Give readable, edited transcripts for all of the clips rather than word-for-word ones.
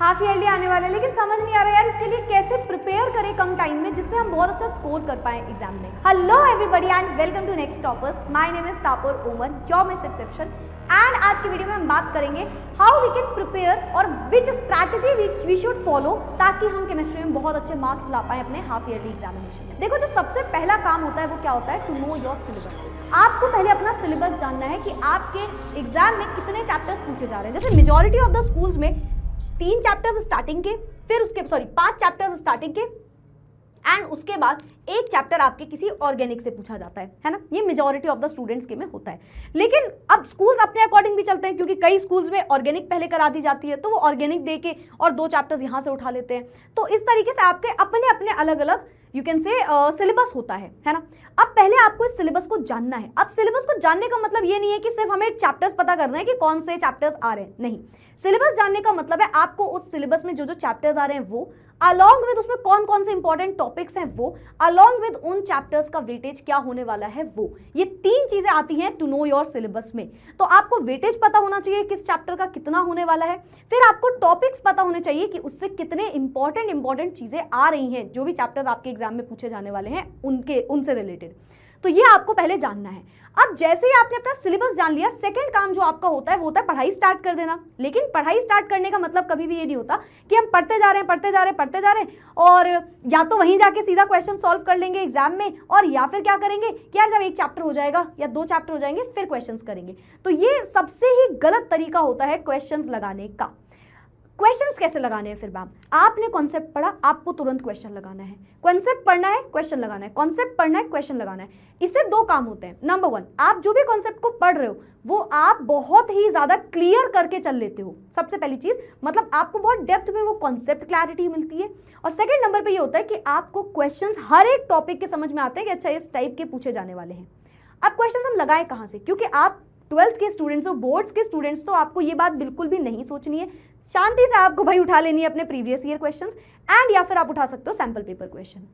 Half yearly आने वाला है, लेकिन समझ नहीं आ रहा यार इसके लिए कैसे प्रिपेयर करें कम टाइम में जिससे हम बहुत अच्छा स्कोर कर पाए एग्जाम में। Hello everybody and welcome to next toppers. My name is Tapur Umar, your miss exception. And आज की वीडियो में हम बात करेंगे हाउ वी कैन प्रिपेयर और विच स्ट्रैटेजी वी शुड फॉलो ताकि हम केमिस्ट्री में बहुत अच्छे मार्क्स ला पाए अपने हाफ ईयरली एग्जामिनेशन में। देखो, जो सबसे पहला काम होता है वो क्या होता है, टू नो योर सिलेबस। आपको पहले अपना सिलेबस जानना है कि आपके एग्जाम में कितने चैप्टर्स पूछे जा रहे हैं। जैसे मेजॉरिटी ऑफ द स्कूल्स में 3 चैप्टर्स स्टार्टिंग के, फिर उसके 5 चैप्टर्स स्टार्टिंग के एंड उसके बाद 1 चैप्टर आपके किसी ऑर्गेनिक से पूछा जाता है ना। ये मेजॉरिटी ऑफ द स्टूडेंट्स के में होता है। लेकिन अब स्कूल्स अपने अकॉर्डिंग भी चलते हैं, क्योंकि कई स्कूल्स में ऑर्गेनिक पहले करा दी जाती है तो वो ऑर्गेनिक दे के और 2 चैप्टर्स यहाँ से उठा लेते हैं। तो इस तरीके से आपके अपने अपने अलग अलग यू कैन से सिलेबस होता है ना। अब पहले आपको इस सिलेबस को जानना है। अब सिलेबस को जानने का मतलब ये नहीं है कि सिर्फ हमें चैप्टर्स पता करना है कि कौन से चैप्टर्स आ रहे हैं, नहीं। सिलेबस जानने का मतलब है आपको उस सिलेबस में जो जो चैप्टर्स आ रहे हैं वो, अलॉन्ग विद उसमें कौन कौन से इंपॉर्टेंट टॉपिक्स हैं वो, अलॉन्ग विद उन चैप्टर्स का वेटेज क्या होने वाला है वो। ये 3 चीजें आती हैं टू नो योर सिलेबस में। तो आपको वेटेज पता होना चाहिए किस चैप्टर का कितना होने वाला है, फिर आपको टॉपिक्स पता होने चाहिए कि उससे कितने इंपॉर्टेंट चीजें आ रही हैं, जो भी चैप्टर्स आपके एग्जाम में पूछे जाने वाले हैं उनसे रिलेटेड। तो ये आपको पहले जानना है। अब जैसे ही आपने अपना सिलेबस जान लिया, सेकंड काम जो आपका होता है वो होता है पढ़ाई स्टार्ट कर देना। लेकिन पढ़ाई स्टार्ट करने का मतलब कभी भी ये नहीं होता कि हम पढ़ते जा रहे हैं और या तो वहीं जाके सीधा क्वेश्चन सॉल्व कर लेंगे एग्जाम में, और या फिर क्या करेंगे कि यार जब 1 चैप्टर हो जाएगा या 2 चैप्टर हो जाएंगे फिर क्वेश्चंस करेंगे। तो ये सबसे ही गलत तरीका होता है क्वेश्चंस लगाने का। क्वेश्चंस कैसे लगाने हैं? फिर मैम, आपने कॉन्सेप्ट पढ़ा, आपको तुरंत क्वेश्चन लगाना है। कॉन्सेप्ट पढ़ना है, क्वेश्चन लगाना है, कॉन्सेप्ट पढ़ना है, क्वेश्चन लगाना है। इससे 2 काम होते हैं। नंबर 1, आप जो भी कॉन्सेप्ट को पढ़ रहे हो वो आप बहुत ही ज्यादा क्लियर करके चल लेते हो। सबसे पहली चीज, मतलब आपको बहुत डेप्थ में वो कॉन्सेप्ट क्लैरिटी मिलती है। और सेकेंड नंबर पर ये होता है कि आपको क्वेश्चन हर एक टॉपिक के समझ में आते हैं कि अच्छा इस टाइप के पूछे जाने वाले हैं। अब क्वेश्चन हम लगाए कहाँ से? क्योंकि आप 12th के स्टूडेंट्स हो, बोर्ड्स के स्टूडेंट्स, तो आपको ये बात बिल्कुल भी नहीं सोचनी है। शांति से आपको भाई उठा लेनी है अपने प्रीवियस ईयर क्वेश्चंस एंड या फिर आप उठा सकते हो सैंपल पेपर क्वेश्चन।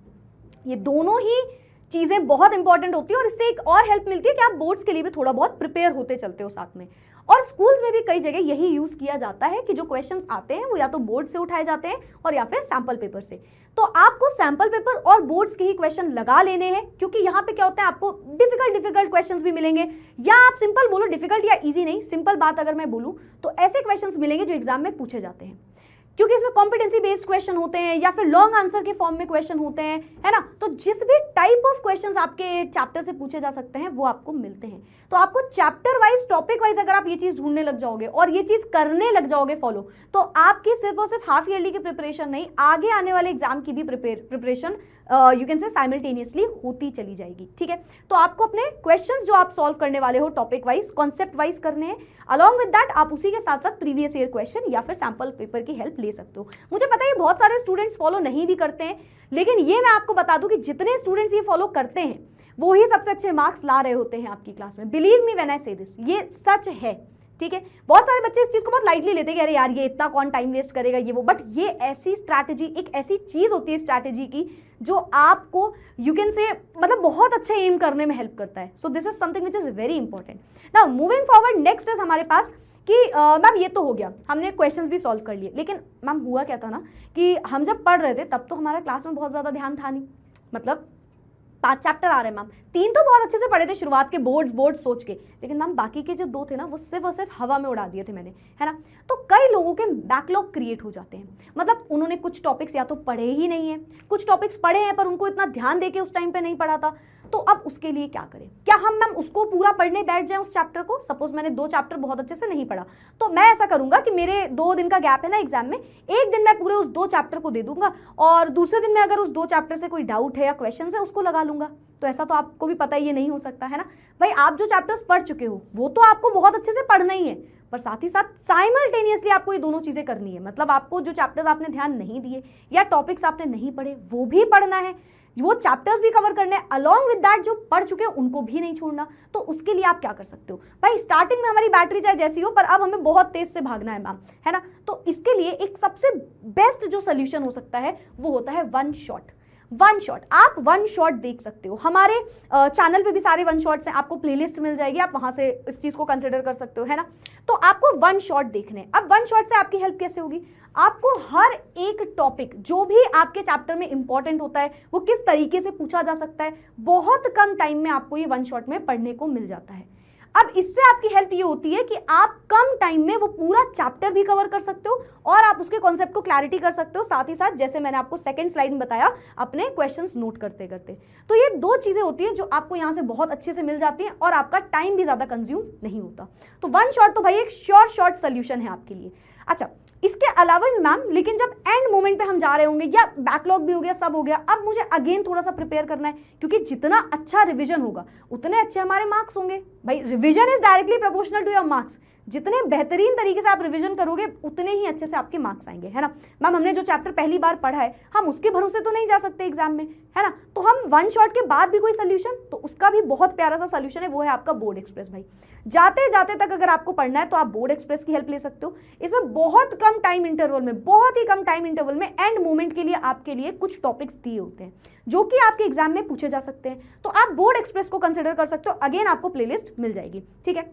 ये दोनों ही चीजें बहुत इंपॉर्टेंट होती है और इससे एक और हेल्प मिलती है कि आप बोर्ड्स के लिए भी थोड़ा बहुत प्रिपेयर होते चलते हो साथ में। और स्कूल्स में भी कई जगह यही यूज किया जाता है कि जो क्वेश्चंस आते हैं वो या तो बोर्ड से उठाए जाते हैं और या फिर सैंपल पेपर से। तो आपको सैंपल पेपर और बोर्ड्स के ही क्वेश्चन लगा लेने हैं, क्योंकि यहाँ पे क्या होता है आपको डिफिकल्ट क्वेश्चंस भी मिलेंगे, या आप सिंपल बोलो, डिफिकल्ट या इजी नहीं, सिंपल बात अगर मैं बोलूँ तो ऐसे क्वेश्चंस मिलेंगे जो एग्जाम में पूछे जाते हैं, क्योंकि इसमें कॉम्पिटेंसी बेस्ड क्वेश्चन होते हैं या फिर लॉन्ग आंसर के फॉर्म में क्वेश्चन होते हैं, है ना। तो जिस भी टाइप ऑफ क्वेश्चंस आपके चैप्टर से पूछे जा सकते हैं वो आपको मिलते हैं। तो आपको चैप्टर वाइज, टॉपिक वाइज अगर आप ये चीज ढूंढने लग जाओगे और ये चीज करने लग जाओगे फॉलो, तो आपकी सिर्फ और सिर्फ हाफ ईयरली की प्रिपरेशन नहीं, आगे आने वाले एग्जाम की भी preparation you can say simultaneously होती चली जाएगी। ठीक है, तो आपको अपने क्वेश्चंस जो आप सॉल्व करने वाले हो टॉपिक वाइज, कॉन्सेप्ट वाइज करने हैं। अलॉन्ग विद दैट आप उसी के साथ साथ प्रीवियस ईयर क्वेश्चन या फिर सैंपल पेपर की हेल्प ले सकते हो। मुझे पता है बहुत सारे स्टूडेंट्स फॉलो नहीं भी करते हैं, लेकिन ये मैं आपको बता दूं कि जितने स्टूडेंट्स ये फॉलो करते हैं वो ही सबसे अच्छे मार्क्स ला रहे होते हैं आपकी क्लास में। बिलीव मी व्हेन आई से दिस, ये सच है। ठीक है, बहुत सारे बच्चे इस चीज को बहुत लाइटली लेते हैं कि अरे यार ये इतना कौन टाइम वेस्ट करेगा ये वो, बट ये ऐसी स्ट्रैटेजी, एक ऐसी चीज होती है स्ट्रैटेजी की जो आपको यू कैन से मतलब बहुत अच्छे एम करने में हेल्प करता है। So this is something which is very important. Now moving forward, next is हमारे पास कि मैम ये तो हो गया, हमने क्वेश्चंस भी सॉल्व कर लिए, लेकिन मैम हुआ क्या था ना कि हम जब पढ़ रहे थे तब तो हमारा क्लास में बहुत ज़्यादा ध्यान था नहीं। मतलब 5 चैप्टर आ रहे हैं मैम, 3 तो बहुत अच्छे से पढ़े थे शुरुआत के बोर्ड सोच के, लेकिन मैम बाकी के जो 2 थे ना वो सिर्फ और सिर्फ हवा में उड़ा दिए थे मैंने, है ना। तो कई लोगों के बैकलॉग क्रिएट हो जाते हैं। मतलब उन्होंने कुछ टॉपिक्स या तो पढ़े ही नहीं है, कुछ टॉपिक्स पढ़े हैं पर उनको इतना ध्यान देके उस टाइम पे नहीं पढ़ा था। तो अब उसके लिए क्या करें? क्या हम मैम उसको पूरा पढ़ने बैठ जाएं उस चैप्टर को? सपोज मैंने 2 चैप्टर बहुत अच्छे से नहीं पढ़ा, तो मैं ऐसा करूंगा कि मेरे 2 दिन का गैप है ना एग्जाम में, एक दिन मैं पूरे उस 2 चैप्टर को दे दूंगा और दूसरे दिन में अगर उस 2 चैप्टर से कोई डाउट है या क्वेश्चन है उसको लगा लूंगा। तो ऐसा तो आपको भी पता ये नहीं हो सकता, है ना भाई। आप जो चैप्टर्स पढ़ चुके हो वो तो आपको बहुत अच्छे से पढ़ना ही है, पर साथ ही साथ साइमल्टेनियसली आपको ये दोनों चीजें करनी है। मतलब आपको जो चैप्टर्स आपने ध्यान नहीं दिए या टॉपिक्स आपने नहीं पढ़े वो भी पढ़ना है, वो चैप्टर्स भी कवर करने हैं, अलॉन्ग विद दैट जो पढ़ चुके हैं उनको भी नहीं छोड़ना। तो उसके लिए आप क्या कर सकते हो भाई? स्टार्टिंग में हमारी बैटरी चाहे जैसी हो, पर अब हमें बहुत तेज से भागना है मैम, है ना। तो इसके लिए एक सबसे बेस्ट जो सोल्यूशन हो सकता है वो होता है वन शॉट। वन शॉट, आप वन शॉट देख सकते हो। हमारे चैनल पे भी सारे वन शॉट्स हैं, आपको प्लेलिस्ट मिल जाएगी, आप वहां से इस चीज को कंसिडर कर सकते हो, है ना। तो आपको वन शॉट देखने। अब वन शॉट से आपकी हेल्प कैसे होगी? आपको हर एक टॉपिक जो भी आपके चैप्टर में इंपॉर्टेंट होता है वो किस तरीके से पूछा जा सकता है, बहुत कम टाइम में आपको ये वन शॉट में पढ़ने को मिल जाता है। अब इससे आपकी हेल्प ये होती है कि आप कम टाइम में वो पूरा चैप्टर भी कवर कर सकते हो और आप उसके कॉन्सेप्ट को क्लैरिटी कर सकते हो, साथ ही साथ जैसे मैंने आपको सेकंड स्लाइड में बताया अपने क्वेश्चंस नोट करते करते। तो ये दो चीजें होती हैं जो आपको यहाँ से बहुत अच्छे से मिल जाती हैं और आपका टाइम भी ज्यादा कंज्यूम नहीं होता। तो वन शॉट तो भाई एक श्योर शॉर्ट सोल्यूशन है आपके लिए। अच्छा, इसके अलावा भी मैम, लेकिन जब एंड मोमेंट पे हम जा रहे होंगे या बैकलॉग भी हो गया, सब हो गया, अब मुझे अगेन थोड़ा सा प्रिपेयर करना है, क्योंकि जितना अच्छा रिवीजन होगा उतने अच्छे हमारे मार्क्स होंगे। भाई revision is directly proportional to your marks. जितने बेहतरीन तरीके से आप रिवीजन करोगे उतने ही अच्छे से आपके मार्क्स आएंगे, है ना मैम। हमने जो चैप्टर पहली बार पढ़ा है हम उसके भरोसे तो नहीं जा सकते एग्जाम में, है ना। तो हम वन शॉट के बाद भी कोई सोल्यूशन, तो उसका भी बहुत प्यारा सा सोल्यूशन है, वो है आपका बोर्ड एक्सप्रेस। भाई जाते जाते तक अगर आपको पढ़ना है तो आप बोर्ड एक्सप्रेस की हेल्प ले सकते हो। इसमें बहुत कम टाइम इंटरवल में, बहुत ही कम टाइम इंटरवल में एंड मोमेंट के लिए आपके लिए कुछ टॉपिक्स दिए होते हैं जो कि आपके एग्जाम में पूछे जा सकते हैं। तो आप बोर्ड एक्सप्रेस को कंसिडर कर सकते हो। अगेन आपको प्लेलिस्ट मिल जाएगी, ठीक है।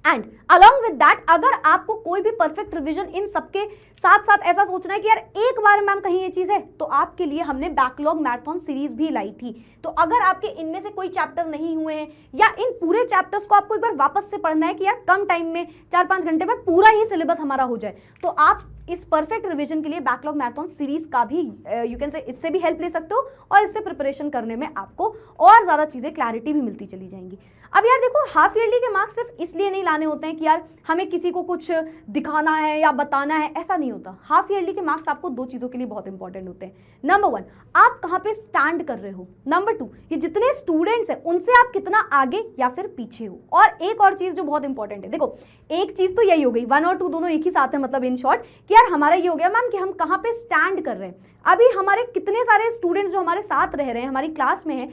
एंड अलॉन्ग विद दैट, अगर आपको कोई भी परफेक्ट रिवीजन इन सबके साथ साथ ऐसा सोचना है कि यार एक बार मैम कहीं ये चीज है, तो आपके लिए हमने बैकलॉग मैराथन सीरीज भी लाई थी। तो अगर आपके इनमें से कोई चैप्टर नहीं हुए हैं या इन पूरे चैप्टर्स को आपको एक बार वापस से पढ़ना है कि यार कम टाइम में 4-5 घंटे में पूरा ही सिलेबस हमारा हो जाए, तो आप इस परफेक्ट रिवीजन के लिए बैकलॉग मैराथन सीरीज का भी यू कैन से इससे भी हेल्प ले सकते हो और इससे प्रिपरेशन करने में आपको और ज्यादा चीजें क्लैरिटी भी मिलती चली जाएंगी। अब यार देखो, हाफ ईयरली के मार्क्स सिर्फ इसलिए नहीं लाने होते हैं कि यार हमें किसी को कुछ दिखाना है या बताना है, ऐसा नहीं होता। हाफ ईयरली के मार्क्स आपको दो चीजों के लिए बहुत इंपॉर्टेंट होते हैं। नंबर 1, आप कहाँ पे स्टैंड कर रहे हो। नंबर 2, ये जितने स्टूडेंट्स हैं उनसे आप कितना आगे या फिर पीछे हो। और एक और चीज जो बहुत इंपॉर्टेंट है, देखो एक चीज तो यही हो गई, 1 और 2 दोनों एक ही साथ है, मतलब इन शॉर्ट कि यार हमारा ये हो गया मैम कि हम कहाँ पे स्टैंड कर रहे हैं। अभी हमारे कितने सारे स्टूडेंट्स जो हमारे साथ रह रहे हैं, हमारी क्लास में हैं,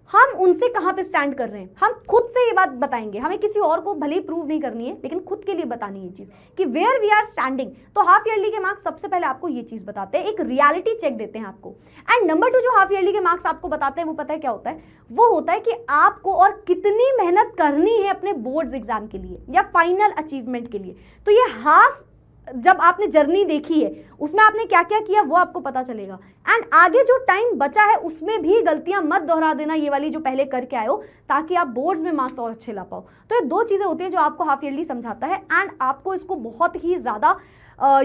हम उनसे कहाँ पे स्टैंड कर रहे हैं, हम खुद से ये बात बताएंगे। हमें किसी और को भले ही प्रूव नहीं करनी है, लेकिन खुद के लिए बतानी है चीज कि वेयर वी आर स्टैंडिंग। तो हाफ ईयरली के मार्क्स सबसे पहले आपको ये चीज बताते हैं, एक रियलिटी चेक देते हैं आपको। एंड नंबर 2, जो हाफ ईयरली के मार्क्स आपको बताते हैं वो पता है क्या होता है, वो होता है कि आपको और कितनी मेहनत करनी है अपने बोर्ड्स एग्जाम के लिए या फाइनल अचीवमेंट के लिए। तो ये हाफ जब आपने जर्नी देखी है उसमें आपने क्या क्या किया वो आपको पता चलेगा। एंड आगे जो टाइम बचा है उसमें भी गलतियां मत दोहरा देना, ये वाली जो पहले करके आए हो, ताकि आप बोर्ड्स में मार्क्स और अच्छे ला पाओ। तो ये दो चीजें होती हैं जो आपको हाफ ईयरली समझाता है। एंड आपको इसको बहुत ही ज्यादा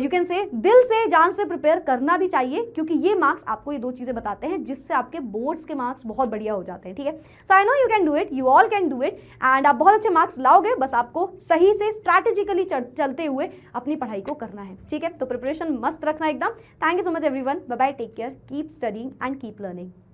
यू कैन से दिल से जान से प्रिपेयर करना भी चाहिए, क्योंकि ये मार्क्स आपको ये दो चीजें बताते हैं जिससे आपके बोर्ड्स के मार्क्स बहुत बढ़िया हो जाते हैं, ठीक है। So I know you can do it, you all can do it and आप बहुत अच्छे मार्क्स लाओगे। बस आपको सही से स्ट्रैटेजिकली चलते हुए अपनी पढ़ाई को करना है, ठीक है। तो प्रिपरेशन मस्त रखना एकदम। Thank you so much everyone, bye bye, take care, keep studying and keep learning.